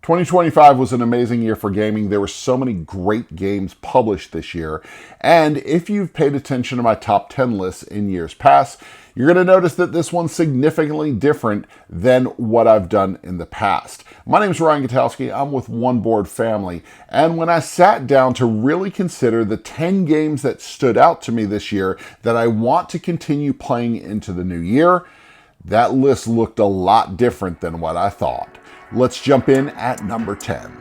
2025 was an amazing year for gaming. There were so many great games published this year. And if you've paid attention to my top 10 lists in years past, you're going to notice that this one's significantly different than what I've done in the past. My name is Ryan Gutowski. I'm with One Board Family. And when I sat down to really consider the 10 games that stood out to me this year that I want to continue playing into the new year, that list looked a lot different than what I thought. Let's jump in at number 10.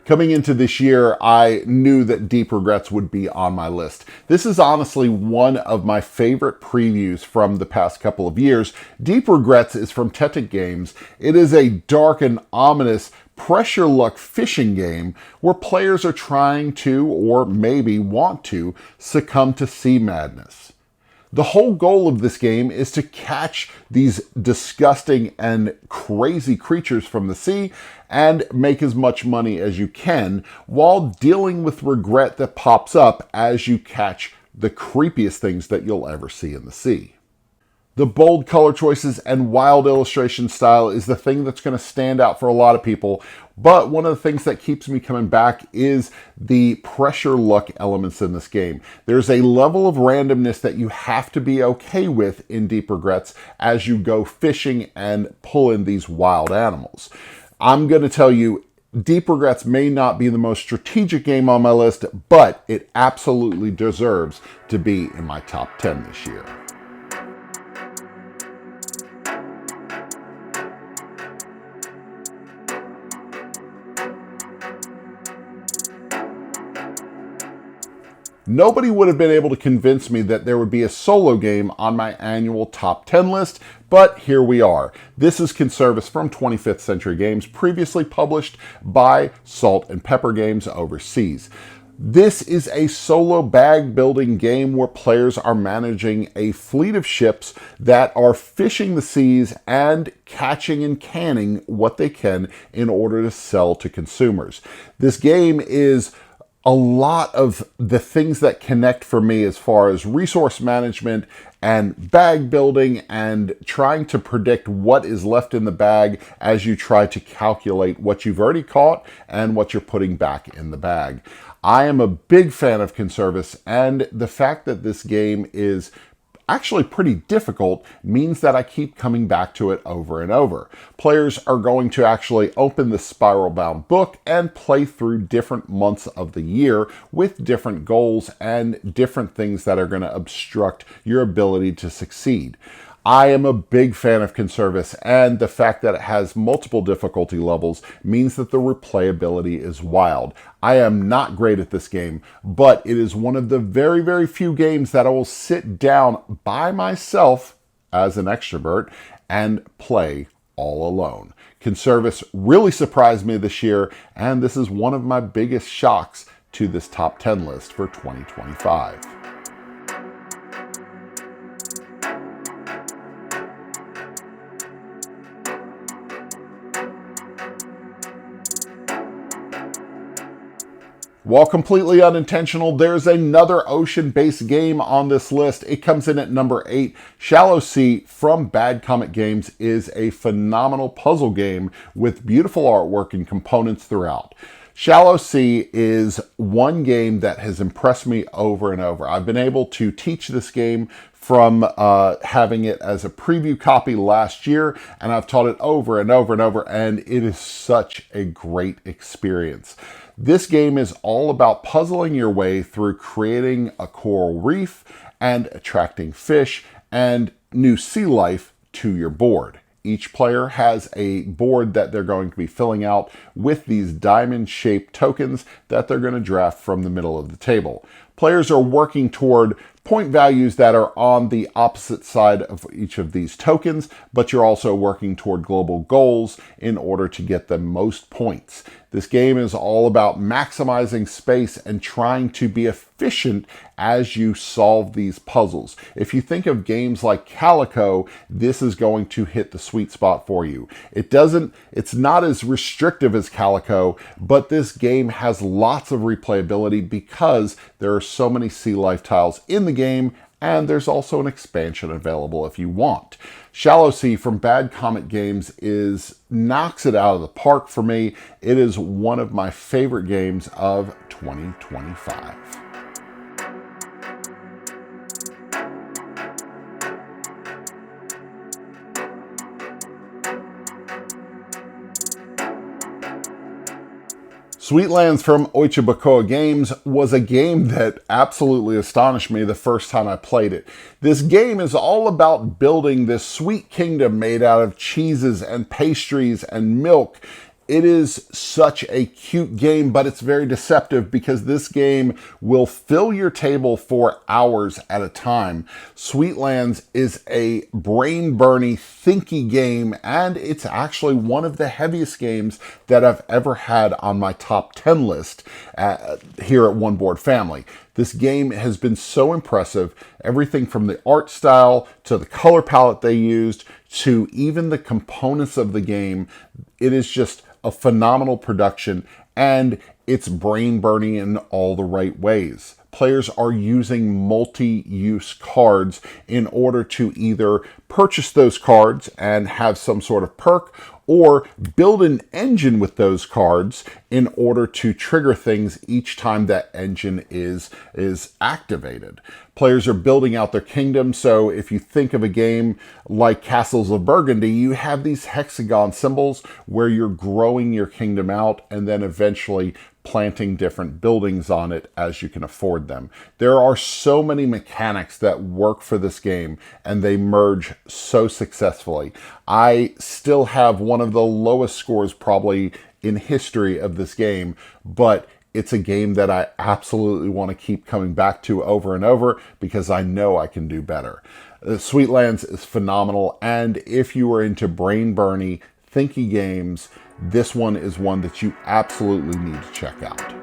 Coming into this year, I knew that Deep Regrets would be on my list. This is honestly one of my favorite previews from the past couple of years. Deep Regrets is from TACTA Games. It is a dark and ominous pressure luck fishing game where players are trying to, or maybe want to, succumb to sea madness. The whole goal of this game is to catch these disgusting and crazy creatures from the sea and make as much money as you can while dealing with regret that pops up as you catch the creepiest things that you'll ever see in the sea. The bold color choices and wild illustration style is the thing that's going to stand out for a lot of people, but one of the things that keeps me coming back is the pressure luck elements in this game. There's a level of randomness that you have to be okay with in Deep Regrets as you go fishing and pull in these wild animals. I'm going to tell you, Deep Regrets may not be the most strategic game on my list, but it absolutely deserves to be in my top 10 this year. Nobody would have been able to convince me that there would be a solo game on my annual top 10 list, but here we are. This is Conservas from 25th Century Games, previously published by Salt and Pepper Games overseas. This is a solo bag building game where players are managing a fleet of ships that are fishing the seas and catching and canning what they can in order to sell to consumers. This game is a lot of the things that connect for me as far as resource management and bag building and trying to predict what is left in the bag as you try to calculate what you've already caught and what you're putting back in the bag. I am a big fan of Conservas, and the fact that this game is actually pretty difficult means that I keep coming back to it over and over. Players are going to actually open the spiral-bound book and play through different months of the year with different goals and different things that are going to obstruct your ability to succeed. I am a big fan of Conservas, and the fact that it has multiple difficulty levels means that the replayability is wild. I am not great at this game, but it is one of the very, very few games that I will sit down by myself as an extrovert and play all alone. Conservas really surprised me this year, and this is one of my biggest shocks to this top 10 list for 2025. While completely unintentional, there's another ocean-based game on this list. It comes in at number 8. Shallow Sea from Bad Comet Games is a phenomenal puzzle game with beautiful artwork and components throughout. Shallow Sea is one game that has impressed me over and over. I've been able to teach this game from having it as a preview copy last year, and I've taught it over and over and over, and it is such a great experience. This game is all about puzzling your way through creating a coral reef and attracting fish and new sea life to your board. Each player has a board that they're going to be filling out with these diamond-shaped tokens that they're going to draft from the middle of the table. Players are working toward point values that are on the opposite side of each of these tokens, but you're also working toward global goals in order to get the most points. This game is all about maximizing space and trying to be efficient as you solve these puzzles. If you think of games like Calico, this is going to hit the sweet spot for you. It's not as restrictive as Calico, but this game has lots of replayability because there are so many sea life tiles in the game, and there's also an expansion available if you want. Shallow Sea from Bad Comet Games knocks it out of the park for me. It is one of my favorite games of 2025. Sweetlands from Oichibakoa Games was a game that absolutely astonished me the first time I played it. This game is all about building this sweet kingdom made out of cheeses and pastries and milk. It is such a cute game, but it's very deceptive because this game will fill your table for hours at a time. Sweetlands is a brain-burny, thinky game, and it's actually one of the heaviest games that I've ever had on my top 10 list here at One Board Family. This game has been so impressive, everything from the art style to the color palette they used to even the components of the game. It is just a phenomenal production, and it's brain-burning in all the right ways. Players are using multi-use cards in order to either purchase those cards and have some sort of perk, or build an engine with those cards in order to trigger things each time that engine is activated. Players are building out their kingdom, so if you think of a game like Castles of Burgundy, you have these hexagon symbols where you're growing your kingdom out and then eventually planting different buildings on it as you can afford them. There are so many mechanics that work for this game, and they merge so successfully. I still have one of the lowest scores probably in history of this game, but it's a game that I absolutely want to keep coming back to over and over because I know I can do better. Sweetlands is phenomenal, and if you are into brain-burny, thinky games, this one is one that you absolutely need to check out.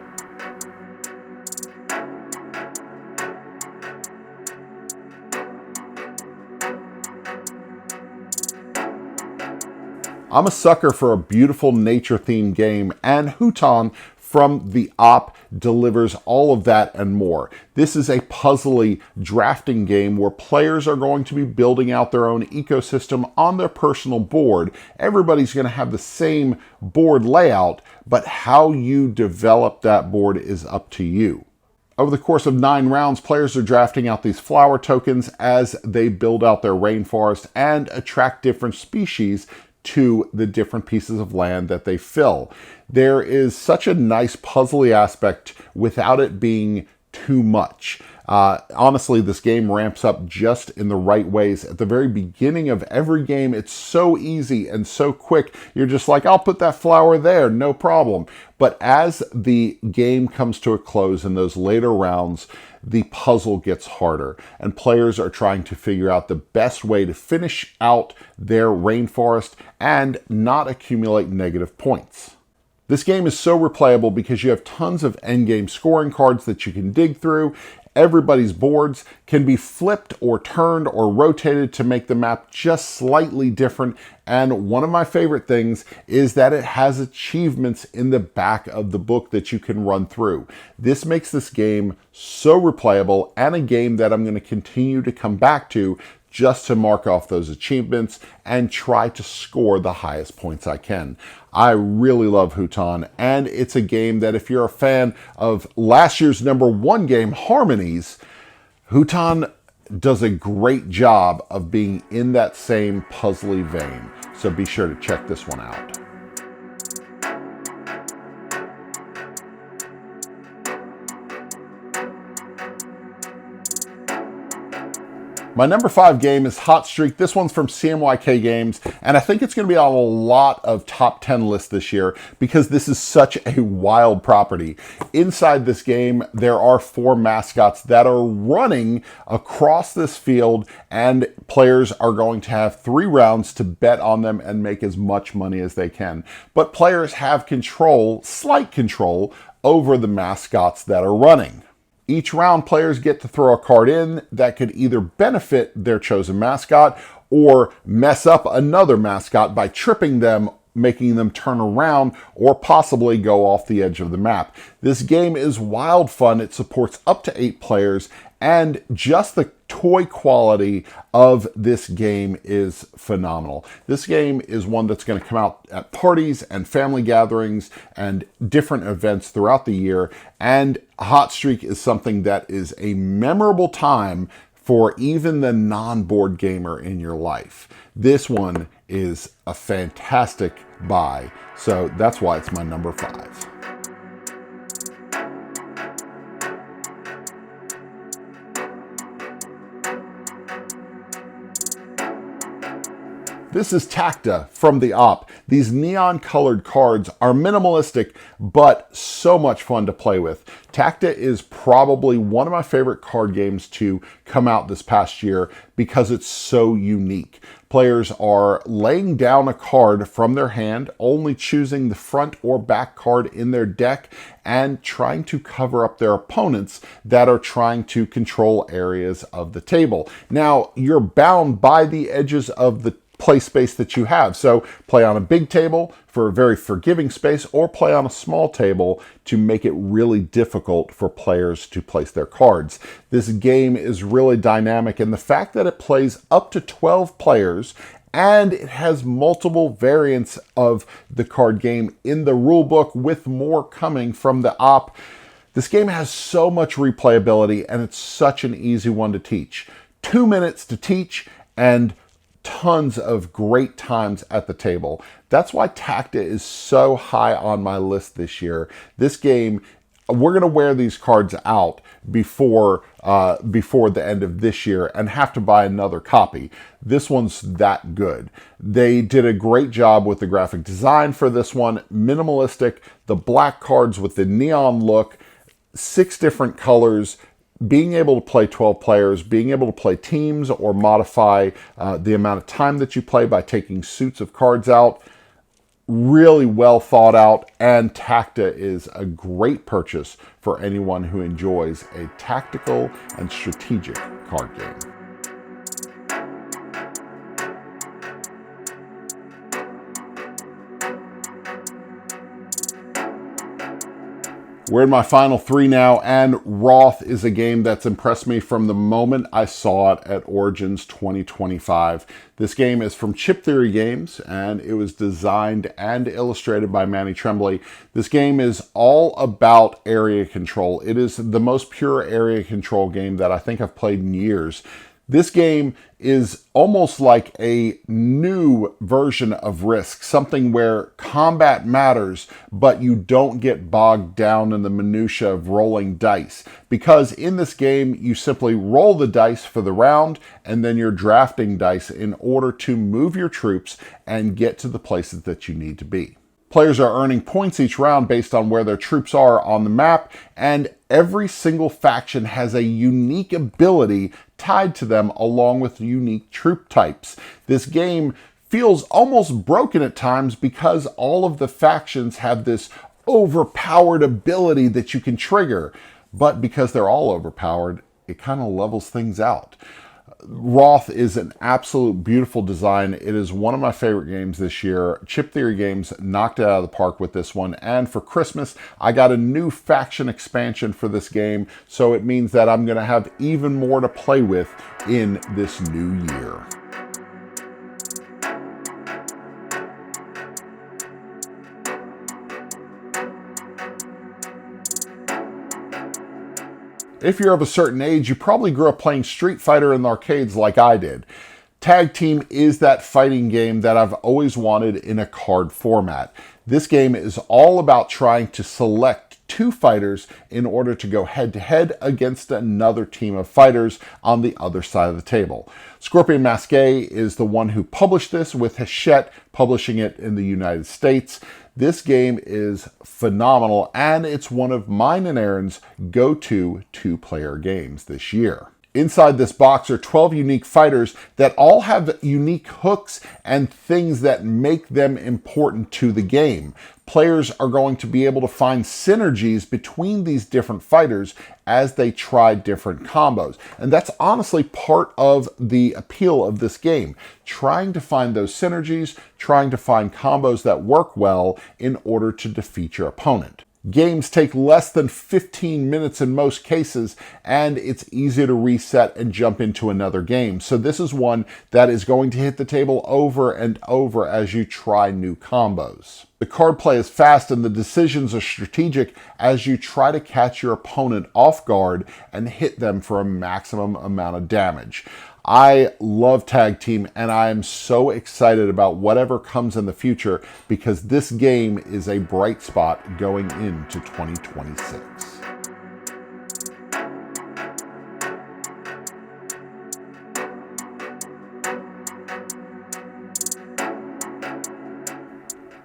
I'm a sucker for a beautiful nature-themed game, and Hutan from the Op delivers all of that and more. This is a puzzly drafting game where players are going to be building out their own ecosystem on their personal board. Everybody's going to have the same board layout, but how you develop that board is up to you. Over the course of 9 rounds, players are drafting out these flower tokens as they build out their rainforest and attract different species to the different pieces of land that they fill. There is such a nice puzzly aspect without it being too much. Honestly, this game ramps up just in the right ways. At the very beginning of every game, it's so easy and so quick. You're just like, I'll put that flower there, no problem. But as the game comes to a close in those later rounds, the puzzle gets harder, and players are trying to figure out the best way to finish out their rainforest and not accumulate negative points. This game is so replayable because you have tons of endgame scoring cards that you can dig through. Everybody's boards can be flipped or turned or rotated to make the map just slightly different. And one of my favorite things is that it has achievements in the back of the book that you can run through. This makes this game so replayable, and a game that I'm going to continue to come back to just to mark off those achievements and try to score the highest points I can. I really love Hutan, and it's a game that if you're a fan of last year's #1 game, Harmonies, Hutan does a great job of being in that same puzzly vein. So be sure to check this one out. My number 5 game is Hot Streak. This one's from CMYK Games, and I think it's going to be on a lot of top 10 lists this year because this is such a wild property. Inside this game, there are 4 mascots that are running across this field, and players are going to have 3 rounds to bet on them and make as much money as they can. But players have control, slight control, over the mascots that are running. Each round, players get to throw a card in that could either benefit their chosen mascot or mess up another mascot by tripping them, making them turn around, or possibly go off the edge of the map. This game is wild fun. It supports up to 8 players, and just the toy quality of this game is phenomenal. This game is one that's going to come out at parties and family gatherings and different events throughout the year, and Hot Streak is something that is a memorable time for even the non-board gamer in your life. This one is a fantastic buy, so that's why it's my number 5. This is TACTA from the Op. These neon colored cards are minimalistic, but so much fun to play with. TACTA is probably one of my favorite card games to come out this past year because it's so unique. Players are laying down a card from their hand, only choosing the front or back card in their deck, and trying to cover up their opponents that are trying to control areas of the table. Now, you're bound by the edges of the play space that you have. So play on a big table for a very forgiving space, or play on a small table to make it really difficult for players to place their cards. This game is really dynamic, and the fact that it plays up to 12 players and it has multiple variants of the card game in the rulebook, with more coming from the Op. This game has so much replayability, and it's such an easy one to teach. 2 minutes to teach and tons of great times at the table. That's why TACTA is so high on my list this year. This game, we're going to wear these cards out before the end of this year and have to buy another copy. This one's that good. They did a great job with the graphic design for this one. Minimalistic, the black cards with the neon look, 6 different colors, being able to play 12 players, being able to play teams or modify the amount of time that you play by taking suits of cards out. Really well thought out, and TACTA is a great purchase for anyone who enjoys a tactical and strategic card game. We're in my final 3 now, and Wroth is a game that's impressed me from the moment I saw it at Origins 2025. This game is from Chip Theory Games, and it was designed and illustrated by Manny Tremblay. This game is all about area control. It is the most pure area control game that I think I've played in years. This game is almost like a new version of Risk, something where combat matters, but you don't get bogged down in the minutia of rolling dice. Because in this game, you simply roll the dice for the round, and then you're drafting dice in order to move your troops and get to the places that you need to be. Players are earning points each round based on where their troops are on the map, and every single faction has a unique ability tied to them along with unique troop types. This game feels almost broken at times because all of the factions have this overpowered ability that you can trigger, but because they're all overpowered, it kind of levels things out. Wroth is an absolute beautiful design. It is one of my favorite games this year. Chip Theory Games knocked it out of the park with this one. And for Christmas, I got a new faction expansion for this game. So it means that I'm going to have even more to play with in this new year. If you're of a certain age, you probably grew up playing Street Fighter in the arcades like I did. Tag Team is that fighting game that I've always wanted in a card format. This game is all about trying to select two fighters in order to go head-to-head against another team of fighters on the other side of the table. Scorpion Masqué is the one who published this, with Hachette publishing it in the United States. This game is phenomenal, and it's one of mine and Aaron's go-to two-player games this year. Inside this box are 12 unique fighters that all have unique hooks and things that make them important to the game. Players are going to be able to find synergies between these different fighters as they try different combos. And that's honestly part of the appeal of this game. Trying to find those synergies, trying to find combos that work well in order to defeat your opponent. Games take less than 15 minutes in most cases, and it's easy to reset and jump into another game. So this is one that is going to hit the table over and over as you try new combos. The card play is fast and the decisions are strategic as you try to catch your opponent off guard and hit them for a maximum amount of damage. I love Tag Team, and I am so excited about whatever comes in the future because this game is a bright spot going into 2026.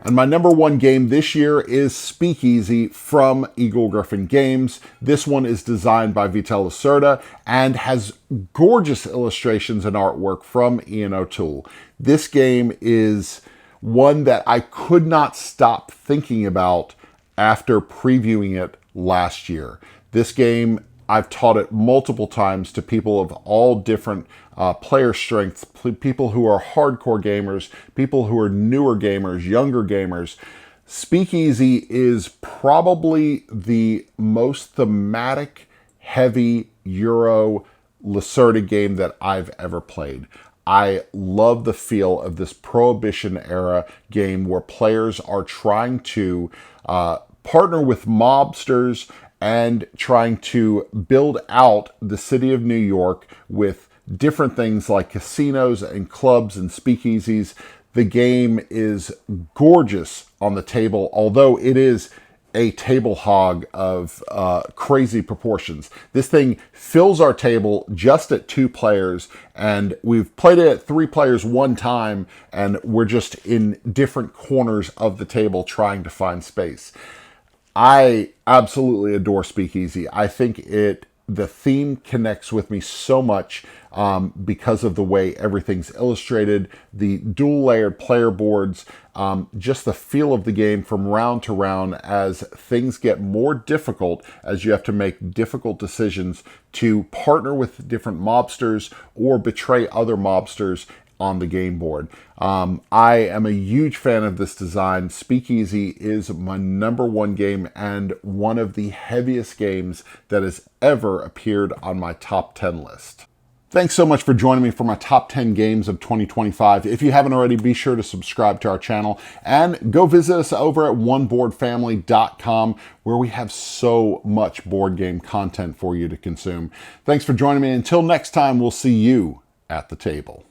And my number one game this year is Speakeasy from Eagle Griffin Games. This one is designed by Vital Lacerda and has gorgeous illustrations and artwork from Ian O'Toole. This game is one that I could not stop thinking about after previewing it last year. This game, I've taught it multiple times to people of all different player strengths, people who are hardcore gamers, people who are newer gamers, younger gamers. Speakeasy is probably the most thematic, heavy Euro Lacerda game that I've ever played. I love the feel of this Prohibition era game where players are trying to partner with mobsters and trying to build out the city of New York with different things like casinos and clubs and speakeasies. The game is gorgeous on the table, although it is a table hog of crazy proportions. This thing fills our table just at 2 players, and we've played it at 3 players one time, and we're just in different corners of the table trying to find space. I absolutely adore Speakeasy. I think the theme connects with me so much because of the way everything's illustrated, the dual layered player boards, just the feel of the game from round to round as things get more difficult, as you have to make difficult decisions to partner with different mobsters or betray other mobsters on the game board. I am a huge fan of this design. Speakeasy is my number one game and one of the heaviest games that has ever appeared on my top 10 list. Thanks so much for joining me for my top 10 games of 2025. If you haven't already, be sure to subscribe to our channel and go visit us over at oneboardfamily.com, where we have so much board game content for you to consume. Thanks for joining me. Until next time, we'll see you at the table.